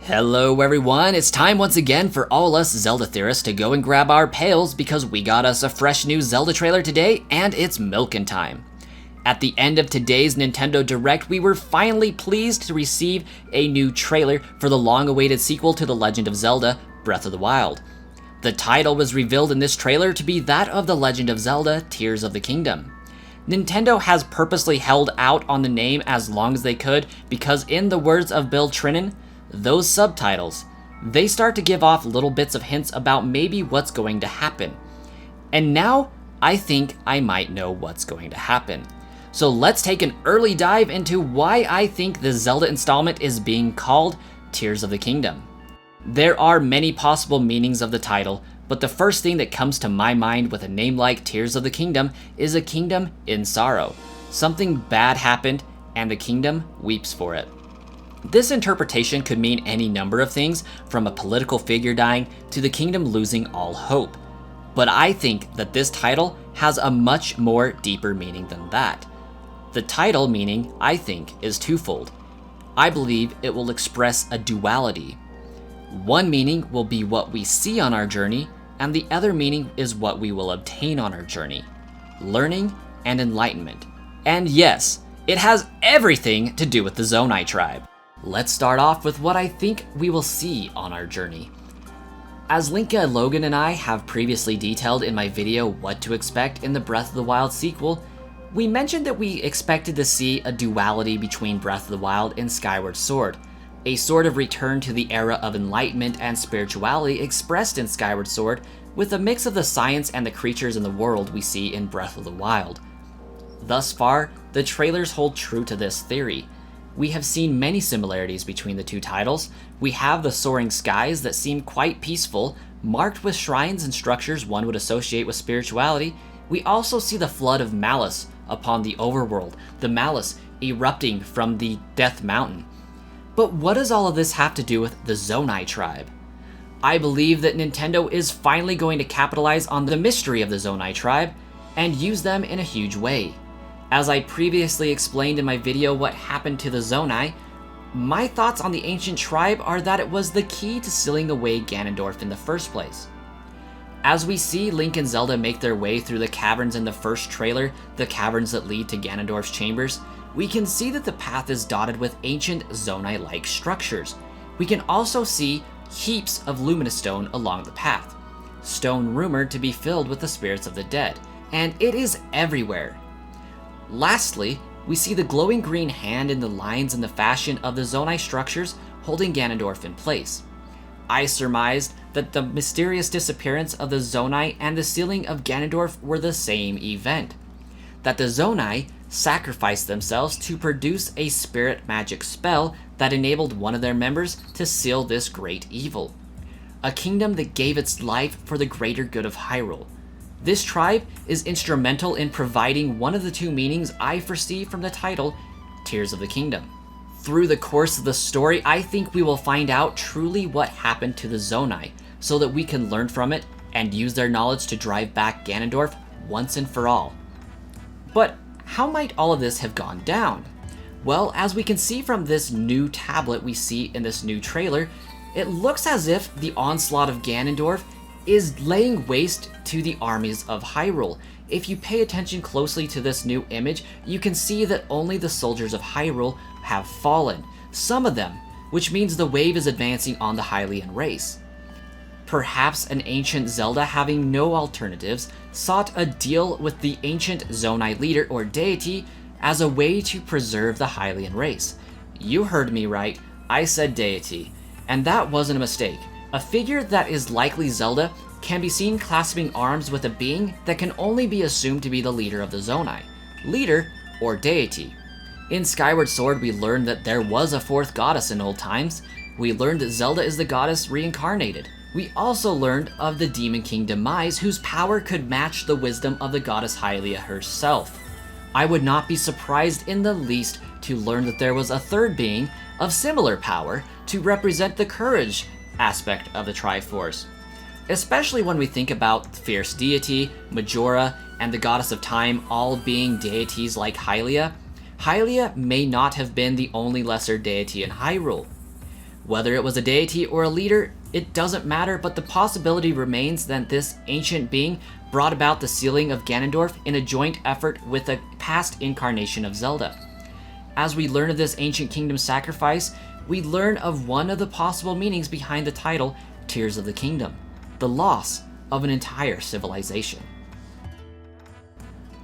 Hello everyone, it's time once again for all us Zelda theorists to go and grab our pails because we got us a fresh new Zelda trailer today and it's milking time. At the end of today's Nintendo Direct, we were finally pleased to receive a new trailer for the long-awaited sequel to The Legend of Zelda: Breath of the Wild. The title was revealed in this trailer to be that of The Legend of Zelda: Tears of the Kingdom. Nintendo has purposely held out on the name as long as they could because, in the words of Bill Trinan, those subtitles, they start to give off little bits of hints about maybe what's going to happen. And now, I think I might know what's going to happen. So let's take an early dive into why I think the Zelda installment is being called Tears of the Kingdom. There are many possible meanings of the title, but the first thing that comes to my mind with a name like Tears of the Kingdom is a kingdom in sorrow. Something bad happened, and the kingdom weeps for it. This interpretation could mean any number of things, from a political figure dying to the kingdom losing all hope. But I think that this title has a much more deeper meaning than that. The title meaning, I think, is twofold. I believe it will express a duality. One meaning will be what we see on our journey, and the other meaning is what we will obtain on our journey. Learning and enlightenment. And yes, it has everything to do with the Zonai Tribe. Let's start off with what I think we will see on our journey. As Linka, Logan, and I have previously detailed in my video what to expect in the Breath of the Wild sequel, we mentioned that we expected to see a duality between Breath of the Wild and Skyward Sword, a sort of return to the era of enlightenment and spirituality expressed in Skyward Sword, with a mix of the science and the creatures in the world we see in Breath of the Wild. Thus far, the trailers hold true to this theory. We have seen many similarities between the two titles. We have the soaring skies that seem quite peaceful, marked with shrines and structures one would associate with spirituality. We also see the flood of malice upon the overworld, the malice erupting from the Death Mountain. But what does all of this have to do with the Zonai Tribe? I believe that Nintendo is finally going to capitalize on the mystery of the Zonai Tribe and use them in a huge way. As I previously explained in my video what happened to the Zonai, my thoughts on the ancient tribe are that it was the key to sealing away Ganondorf in the first place. As we see Link and Zelda make their way through the caverns in the first trailer, the caverns that lead to Ganondorf's chambers, we can see that the path is dotted with ancient Zonai-like structures. We can also see heaps of luminous stone along the path, stone rumored to be filled with the spirits of the dead, and it is everywhere. Lastly, we see the glowing green hand in the lines and the fashion of the Zonai structures holding Ganondorf in place. I surmised that the mysterious disappearance of the Zonai and the sealing of Ganondorf were the same event. That the Zonai sacrificed themselves to produce a spirit magic spell that enabled one of their members to seal this great evil. A kingdom that gave its life for the greater good of Hyrule. This tribe is instrumental in providing one of the two meanings I foresee from the title, Tears of the Kingdom. Through the course of the story, I think we will find out truly what happened to the Zonai, so that we can learn from it and use their knowledge to drive back Ganondorf once and for all. But how might all of this have gone down? Well, as we can see from this new tablet we see in this new trailer, it looks as if the onslaught of Ganondorf is laying waste to the armies of Hyrule. If you pay attention closely to this new image, you can see that only the soldiers of Hyrule have fallen, some of them, which means the wave is advancing on the Hylian race. Perhaps an ancient Zelda, having no alternatives, sought a deal with the ancient Zonai leader or deity as a way to preserve the Hylian race. You heard me right, I said deity, and that wasn't a mistake. A figure that is likely Zelda can be seen clasping arms with a being that can only be assumed to be the leader of the Zonai. Leader or deity. In Skyward Sword, we learned that there was a fourth goddess in old times. We learned that Zelda is the goddess reincarnated. We also learned of the Demon King Demise, whose power could match the wisdom of the goddess Hylia herself. I would not be surprised in the least to learn that there was a third being of similar power to represent the courage aspect of the Triforce. Especially when we think about Fierce Deity, Majora, and the Goddess of Time all being deities like Hylia. Hylia may not have been the only lesser deity in Hyrule. Whether it was a deity or a leader, it doesn't matter, but the possibility remains that this ancient being brought about the sealing of Ganondorf in a joint effort with a past incarnation of Zelda. As we learn of this ancient kingdom sacrifice, we learn of one of the possible meanings behind the title Tears of the Kingdom, the loss of an entire civilization.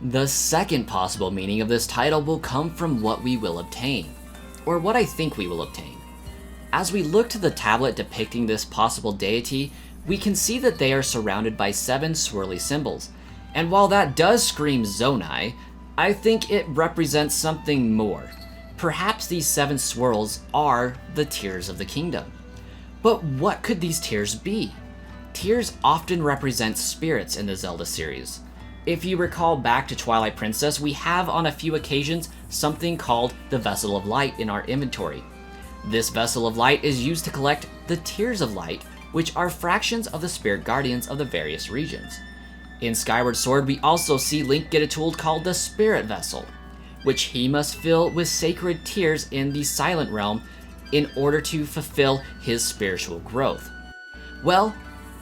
The second possible meaning of this title will come from what we will obtain, or what I think we will obtain. As we look to the tablet depicting this possible deity, we can see that they are surrounded by 7 swirly symbols, and while that does scream Zonai, I think it represents something more. Perhaps these 7 swirls are the Tears of the Kingdom. But what could these tears be? Tears often represent spirits in the Zelda series. If you recall back to Twilight Princess, we have on a few occasions something called the Vessel of Light in our inventory. This Vessel of Light is used to collect the Tears of Light, which are fractions of the spirit guardians of the various regions. In Skyward Sword, we also see Link get a tool called the Spirit Vessel, which he must fill with sacred tears in the Silent Realm in order to fulfill his spiritual growth. Well,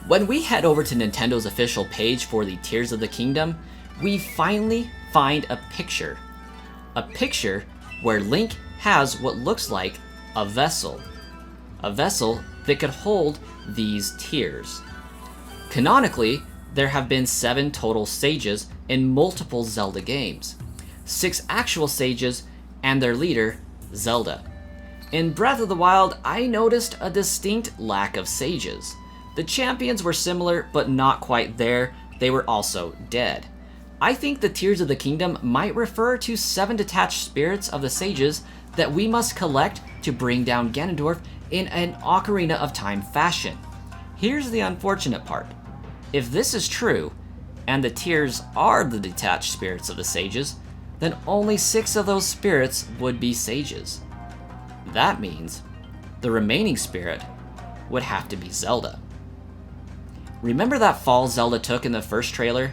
when we head over to Nintendo's official page for the Tears of the Kingdom, we finally find a picture. A picture where Link has what looks like a vessel. A vessel that could hold these tears. Canonically, there have been 7 total sages in multiple Zelda games. 6 actual sages and their leader, Zelda. In Breath of the Wild, I noticed a distinct lack of sages. The champions were similar, but not quite there. They were also dead. I think the Tears of the Kingdom might refer to 7 detached spirits of the sages that we must collect to bring down Ganondorf in an Ocarina of Time fashion. Here's the unfortunate part. If this is true, and the tears are the detached spirits of the sages, then only 6 of those spirits would be sages. That means the remaining spirit would have to be Zelda. Remember that fall Zelda took in the first trailer?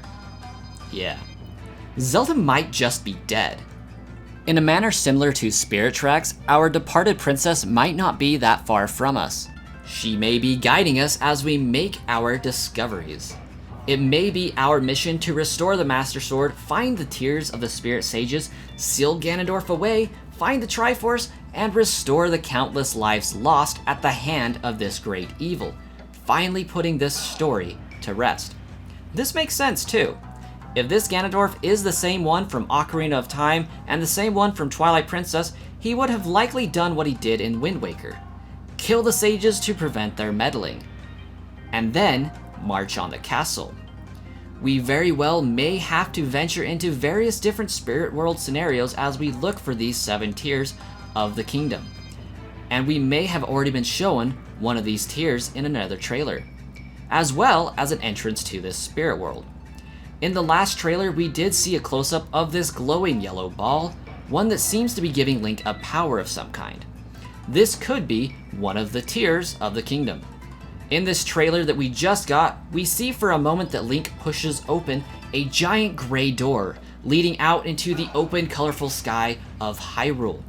Yeah. Zelda might just be dead. In a manner similar to Spirit Tracks, our departed princess might not be that far from us. She may be guiding us as we make our discoveries. It may be our mission to restore the Master Sword, find the Tears of the Spirit Sages, seal Ganondorf away, find the Triforce, and restore the countless lives lost at the hand of this great evil, finally putting this story to rest. This makes sense too. If this Ganondorf is the same one from Ocarina of Time and the same one from Twilight Princess, he would have likely done what he did in Wind Waker. Kill the sages to prevent their meddling, and then march on the castle. We very well may have to venture into various different spirit world scenarios as we look for these 7 Tears of the Kingdom. And we may have already been shown one of these tears in another trailer, as well as an entrance to this spirit world. In the last trailer, we did see a close-up of this glowing yellow ball, one that seems to be giving Link a power of some kind. This could be one of the Tears of the Kingdom. In this trailer that we just got, we see for a moment that Link pushes open a giant gray door, leading out into the open, colorful sky of Hyrule.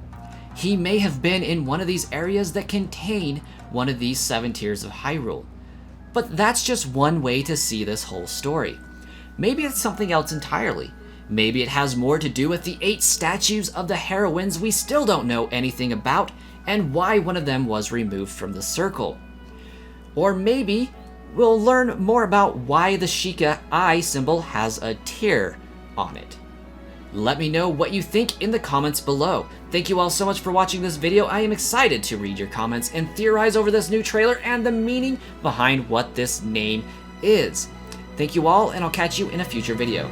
He may have been in one of these areas that contain one of these 7 Tears of Hyrule. But that's just one way to see this whole story. Maybe it's something else entirely. Maybe it has more to do with the 8 statues of the heroines we still don't know anything about, and why one of them was removed from the circle. Or maybe we'll learn more about why the Sheikah eye symbol has a tear on it. Let me know what you think in the comments below. Thank you all so much for watching this video. I am excited to read your comments and theorize over this new trailer and the meaning behind what this name is. Thank you all, and I'll catch you in a future video.